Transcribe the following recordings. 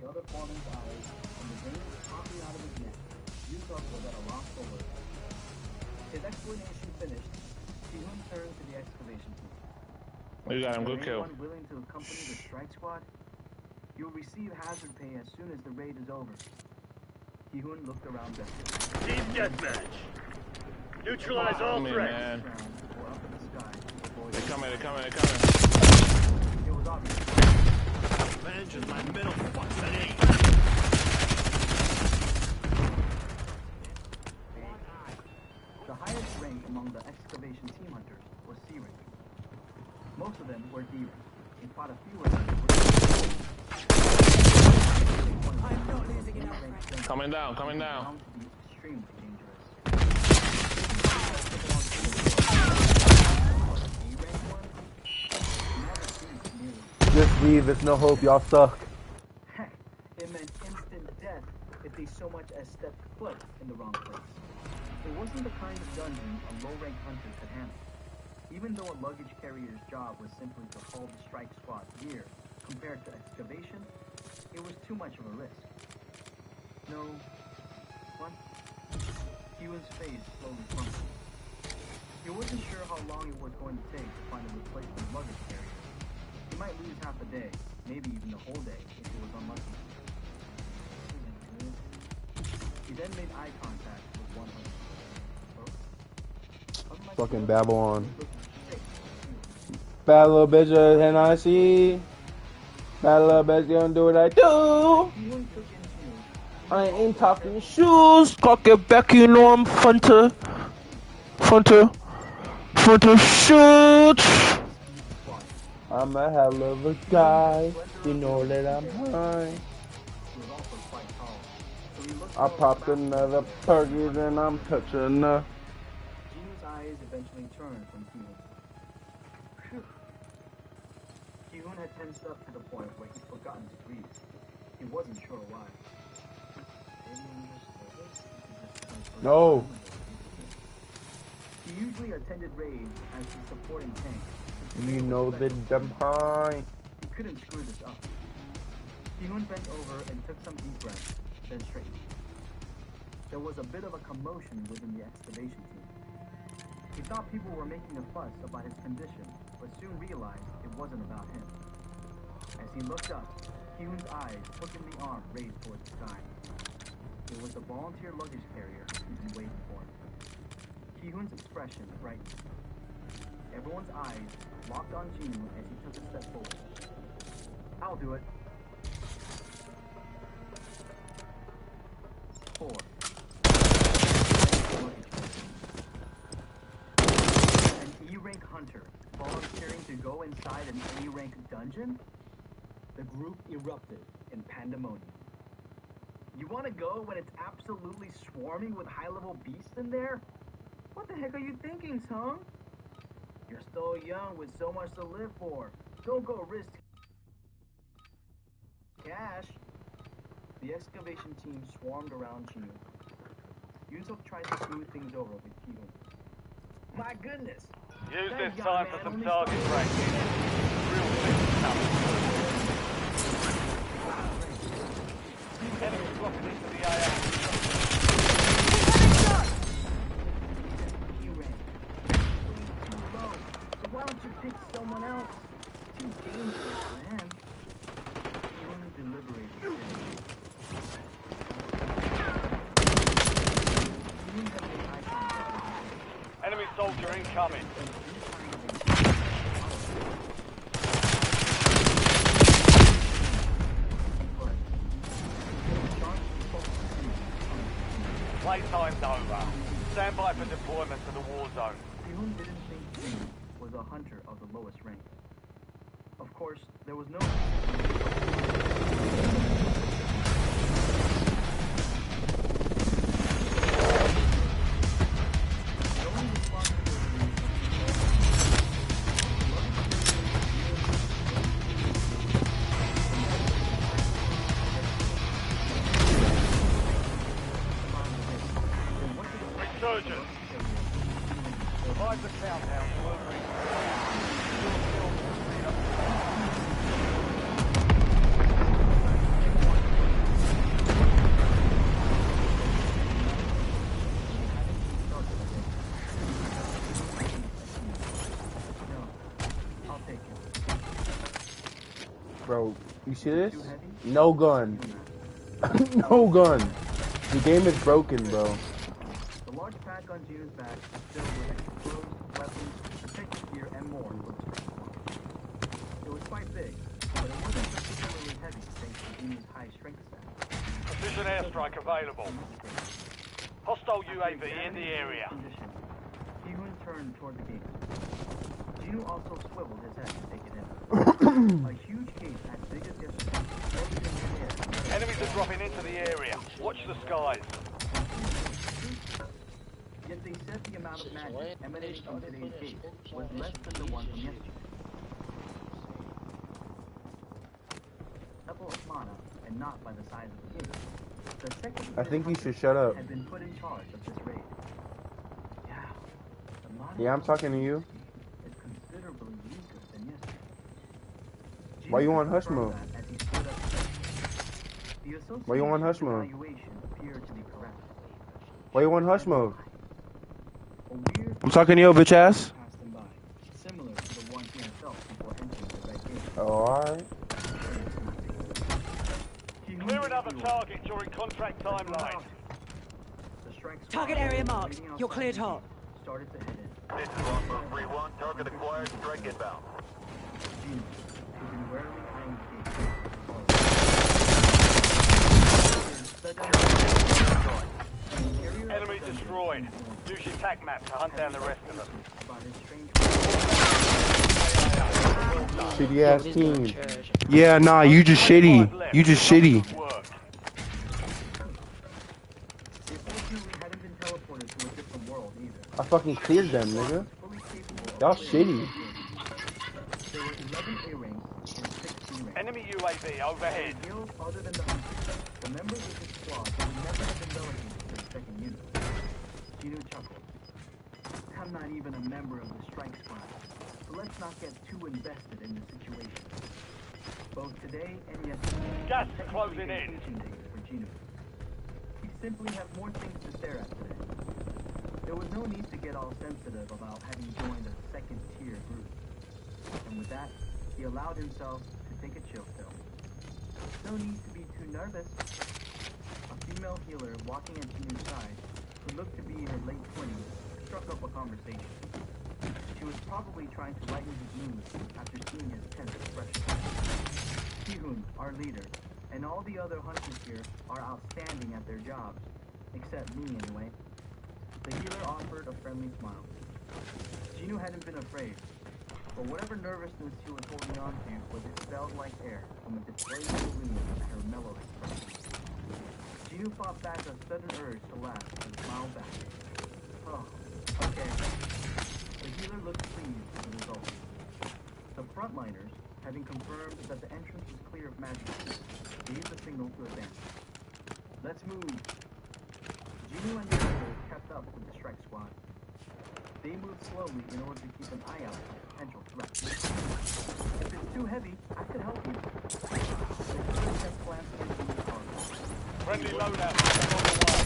other foreman's eyes and the veins popping out of his neck, Yusuf was at a loss for words. His explanation finished, Ki-hoon turned to the excavation team. We got him, good kill. Anyone willing to accompany the strike squad? You'll receive hazard pay as soon as the raid is over. Ki-hoon looked around desperately. Team deathmatch. Neutralize all threats. They're coming. It was obvious. Manage my middle fucking. The highest rank among the excavation team hunters was C rank. Most of them were D rank. In quite a few of them I'm not losing enough. Coming down. found to be extremely dangerous. Just leave, there's no hope, y'all suck. Heck, it meant instant death if they so much as stepped foot in the wrong place. It wasn't the kind of dungeon a low-ranked hunter could handle. Even though a luggage carrier's job was simply to haul the strike squad gear, compared to excavation, it was too much of a risk. No. What? Ki-hoon's face slowly crumpled. He wasn't sure how long it was going to take to find a replacement luggage carrier. He might lose half a day, maybe even the whole day, if he was unlucky. He then made eye contact with one hunter. Fucking Babylon. Bad little bitch, and I see. Bad little bitch, gonna do what I do. I ain't talking shoes. Cock it back, you know I'm fun to shoot. I'm a hell of a guy. You know that I'm high. I popped another perky, then I'm touching her. Jinu's eyes eventually turned from Ki-hoon. Ki-hoon had tensed up to the point where he'd forgotten to breathe. He wasn't sure why. No. He usually attended raids as the supporting tank. You know the dumb high. He couldn't screw this up. Ki-hoon bent over and took some deep breaths, then straightened. There was a bit of a commotion within the excavation team. He thought people were making a fuss about his condition, but soon realized it wasn't about him. As he looked up, Ki-hoon's eyes, hook in the arm, raised towards the sky. It was the volunteer luggage carrier he'd been waiting for. Ki-hoon's expression brightened. Everyone's eyes locked on Jinu as he took a step forward. I'll do it. 4. An E-rank hunter volunteering to go inside an A-rank dungeon? The group erupted in pandemonium. You want to go when it's absolutely swarming with high-level beasts in there? What the heck are you thinking, son? You're still young with so much to live for. Don't go risk cash. The excavation team swarmed around Jinu. Yusuf tried to smooth things over with Ki-hoon. My goodness! Use That this young time man for some only target started- practice. Real things coming. Enemy dropping into the AO. You ran. Too low. So why don't you pick someone else? Too dangerous, man. Ki-hoon deliberated. Ki-hoon had made eye contact. Enemy soldier incoming. Playtime's over. Stand by for deployment to the war zone. Ki-hoon didn't think Jinu was a hunter of the lowest rank. Of course, there was no... Resurgence. Survive the countdown to a Bro, you see this? No gun. No gun. The game is broken, bro. The large pack on Gino's back is filled with exposed weapons, protective gear, and more for the strength squad. It was quite big, but it wasn't particularly heavy thanks to Gino's high strength stat. Precision airstrike available. Hostile UAV in the area. Ji-hoon turned toward the gate. Gino also swiveled his head to take it in. A huge case as big as yesterday floated in the air. Enemies are dropping into the area. Watch the skies. Yet they said the amount of magic emanating from today's gate was less than the one from yesterday. Level of mana, and not by the size of the gate. The second I think you should shut up. had been put in charge of this raid. Yeah, I'm talking to you. Is considerably weaker than yesterday. Why you on hush mode? Why you on hush mode? Why you on hush mode? I'm talking to you, bitch ass. Oh, alright. Clear another target during contract timeline. Target area marked. You're cleared hot. Started to head in. This is Longbow 3-1. Target acquired. Strike inbound. Enemy destroyed. Use your tac map to hunt down the rest of them. Shitty ass team. Yeah, nah, you just shitty. You just shitty. I fucking cleared them, nigga. Y'all shitty. Enemy UAV overhead. Other than the members of the squad would never have been delegated to the second unit. Gino chuckled. I'm not even a member of the strike squad, so let's not get too invested in the situation. Both today and yesterday, Gas is closing in. For Gino. We simply have more things to stare at today. There was no need to get all sensitive about having joined a second-tier group. And with that, he allowed himself to take a chill pill. No need to be too nervous. A female healer walking at Gino's side, who looked to be in her late 20s, struck up a conversation. She was probably trying to lighten his mood after seeing his tense expression. Ji-hoon, our leader, and all the other hunters here are outstanding at their jobs. Except me, anyway. The healer offered a friendly smile. Gino hadn't been afraid, but whatever nervousness she was holding on to was expelled like air from a deflating balloon at her mellow expression. Gino fought back a sudden urge to laugh and smile back. Oh, okay. The healer looked pleased with the result. The frontliners, having confirmed that the entrance was clear of magic, gave the signal to advance. Let's move. Gino and the others kept up with the strike squad. They moved slowly in order to keep an eye out for potential threats. If it's too heavy, I could help you. The healer kept glancing into the car. Friendly loadout on the way.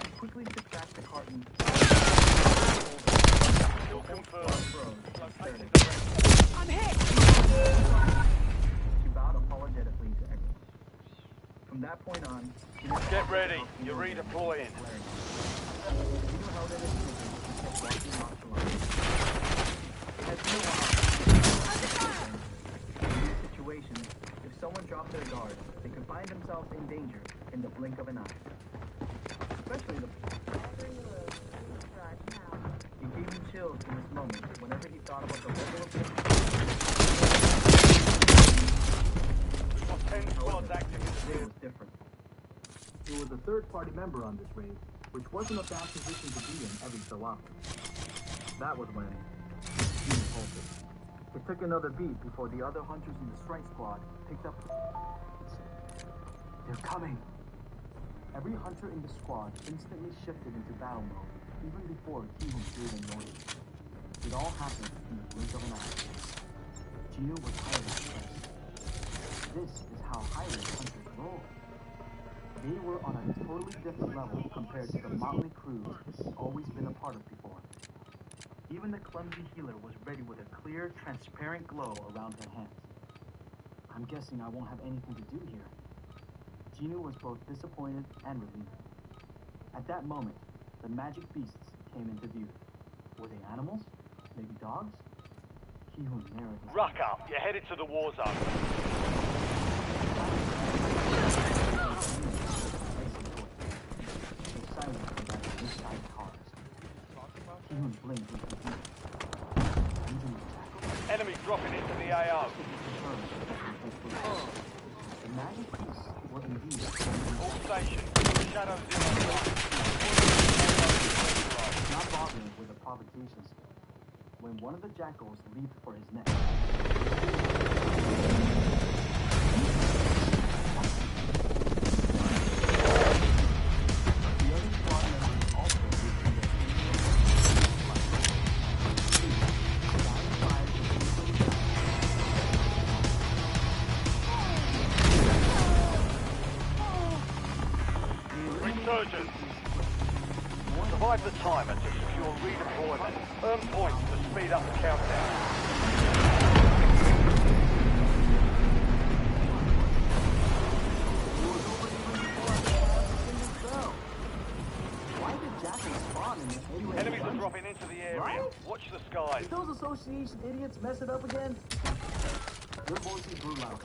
He quickly took back the carton. Kill confirmed. I'm hit! She bowed apologetically to everyone. From that point on, Get ready. You're redeploying. Gino held in his fingers and kept walking nonchalantly. He had no option. In these situations, if someone dropped their guard, they could find themselves in danger in the blink of an eye. Especially the... He gave me chills in this moment whenever he thought about the level of... 10 squads active in the Today field. was different. He was a third-party member on this raid, which wasn't a bad position to be in every so often. That was when Gino halted. It took another beat before the other hunters in the strike squad picked up. They're coming. Every hunter in the squad instantly shifted into battle mode, even before Ji-hoon gave an order. It all happened in the blink of an eye. Gino was highly impressed. This is how highly hunters roll. They were on a totally different level compared to the motley crews he's always been a part of before. Even the clumsy healer was ready with a clear, transparent glow around her hands. I'm guessing I won't have anything to do here. Ginu was both disappointed and relieved. At that moment, the magic beasts came into view. Were they animals? Maybe dogs? Ki-hun narrowed his Ruck up. You're headed to the war zone. Ki-hun blinked with confusion. Enemies dropping into the AO. The magic beasts were indeed All stations. Shadows in. not bothering with the provocations when one of the jackals leaped for his neck. The other squad members also leaped in their Resurgence. Survive the timer to secure redeployment. Earn points to speed up the countdown. Why did jackals spawn in this area? Enemies are dropping into the area. Right? Watch the skies. Did those association idiots mess it up again? Their voices grew louder.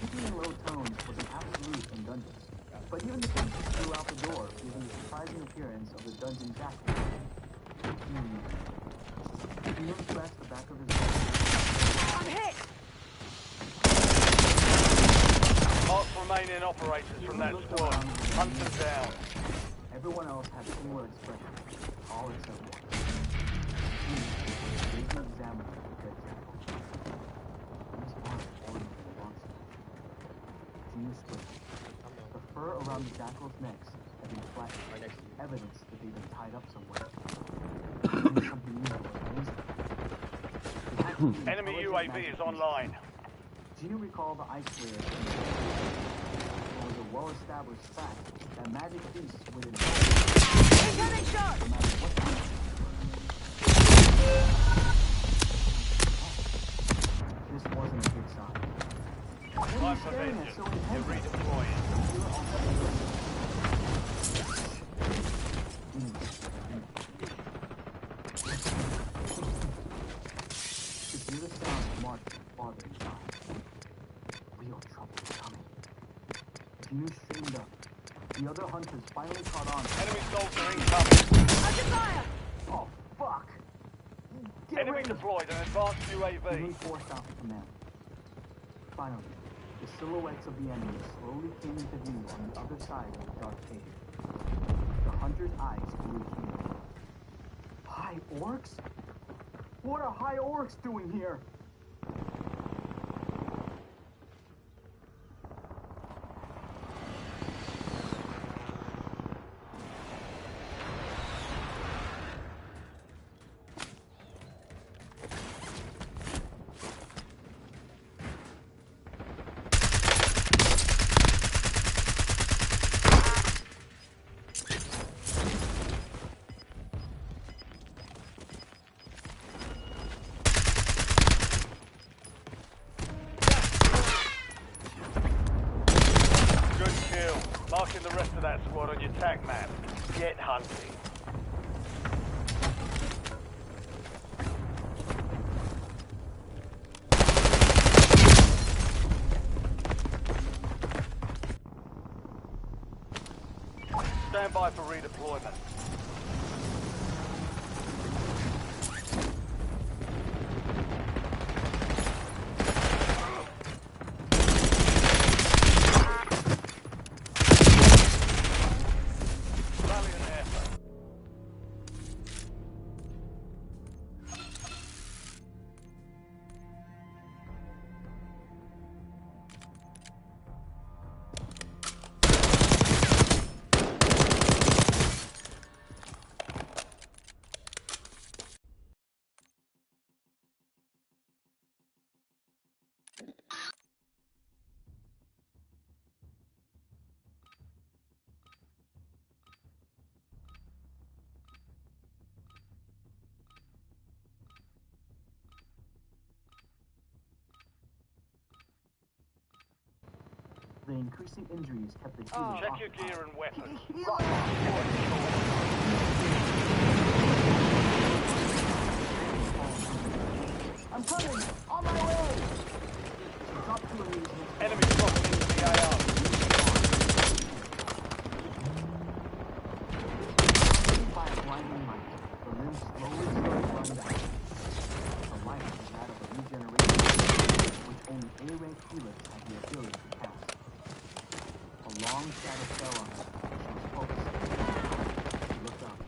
Keeping in low tones was an absolute in dungeons. But even the faces flew out the door, given the surprising appearance of the dungeon jackal. He scratched the back of his head. I'm hit! Mark remaining operators from that squad. Hunt them down. Everyone else had similar expressions, all except one. He examined the dead jackal. His arm already been lost. Ginu squinted. The fur around the jackal's necks had been flattened, evidence that they'd been tied up somewhere. Something new was amazing. Enemy UAV is online. Ginu recalled the ice layer. It was a well-established fact that magic beasts would Incoming shot! no matter what time. This wasn't a good sign. What are Time you for staring at vengeance. so You're intently? redeploying. Could hear the sound of Mark farther inside. Real trouble is coming. Gnu straightened up. The other hunters finally caught on. Enemy soldier incoming. Under fire! Oh, fuck! Get Enemy ready. deployed an advanced Gnu UAV. forced out the command. Finally, the silhouettes of the enemy slowly came into view on the other side of the dark cave. The hunter's eyes grew huge. High orcs? What are high orcs doing here? Marking the rest of that squad on your tac map. Get hunting. Stand by for redeployment. The increasing injuries kept the healer Check your occupied. gear and weapons. I'm coming! On my way! Drop two of these. Enemy dropping into the AR. By a blinding light, the limbs slowly run down. The light is that of a regeneration, which only A-rank healers have the ability to cast. A long shadow fell on her. She was focused. She looked up.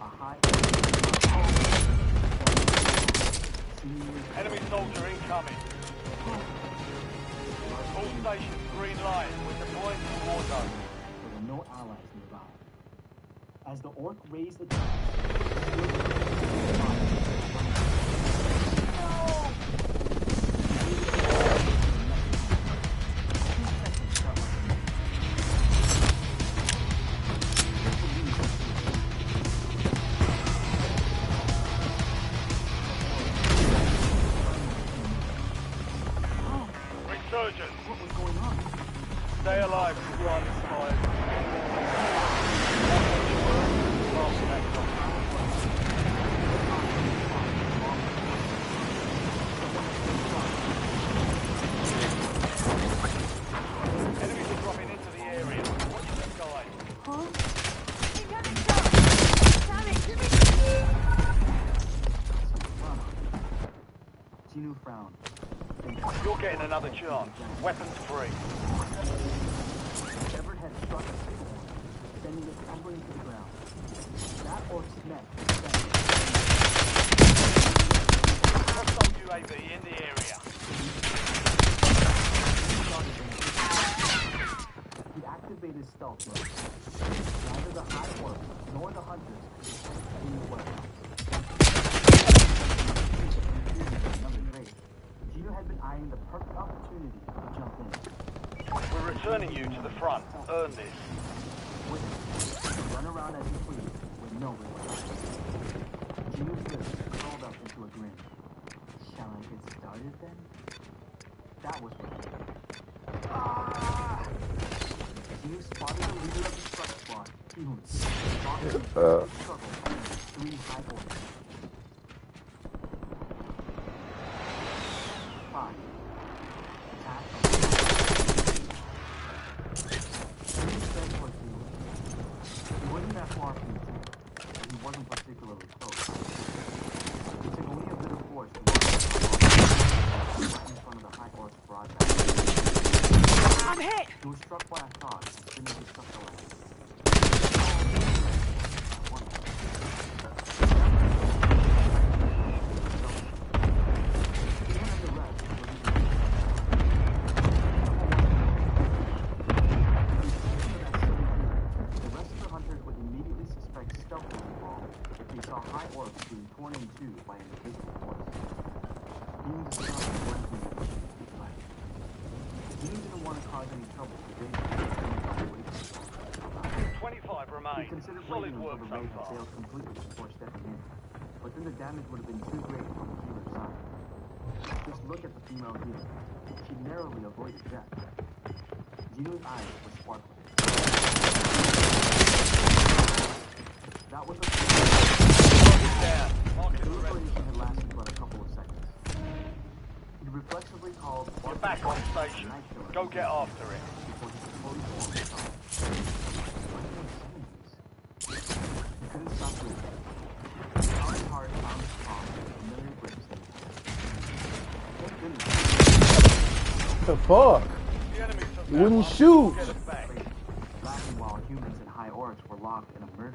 A high... Enemy soldier incoming. All stations green light. We're deploying to the war zone. There were no allies nearby. As the orc raised its Resurgence. What was going on? Stay alive. Squad is Enemies are dropping into the area. Watch the sky. Ginu frowned. You're getting another chance. Weapons free. The severed head struck a single one, sending it tumbling to the ground. That orc's neck severed. Hostile UAV in the area. He activated stealth mode. Neither the high orc nor the hunters could detect any weapons. Another grade. Gino had been eyeing the perfect opportunity to jump in. We're returning you to the front. Earn this. Run around as you please, with no reward. Gino's lips curled up into a grin. Shall I get started then? That was what Gino spotted the leader of the strike squad, Kihun. Struggle against 3 high orders. 5. Attack. He wasn't that far from the team, but he wasn't particularly close. It took only a bit of force to walk in front of the high orc's broad back. I'm hit! He was struck by a thought as soon as he struck the land. Torn in two by an invisible force. Being discovered was the fight. Dean didn't want to cause any trouble to Jason. 25 He remain. considered Solid waiting work until the so raid had far. sailed completely before stepping in. But then the damage would have been too great on the healer's side. Just look at the female healer. She narrowly avoided death. Gino's eyes were sparkling. That was a Down. The deliberation had lasted but a couple of seconds. He reflexively called... You're back on station. Go get after it. Before he could fully form his thought. He couldn't stop breathing. His heart found his palm with familiar grips in his hand. Thank goodness. The fuck? The enemy took You wouldn't that one. shoot. Get us back. Laughing while humans and high orcs were locked in a murder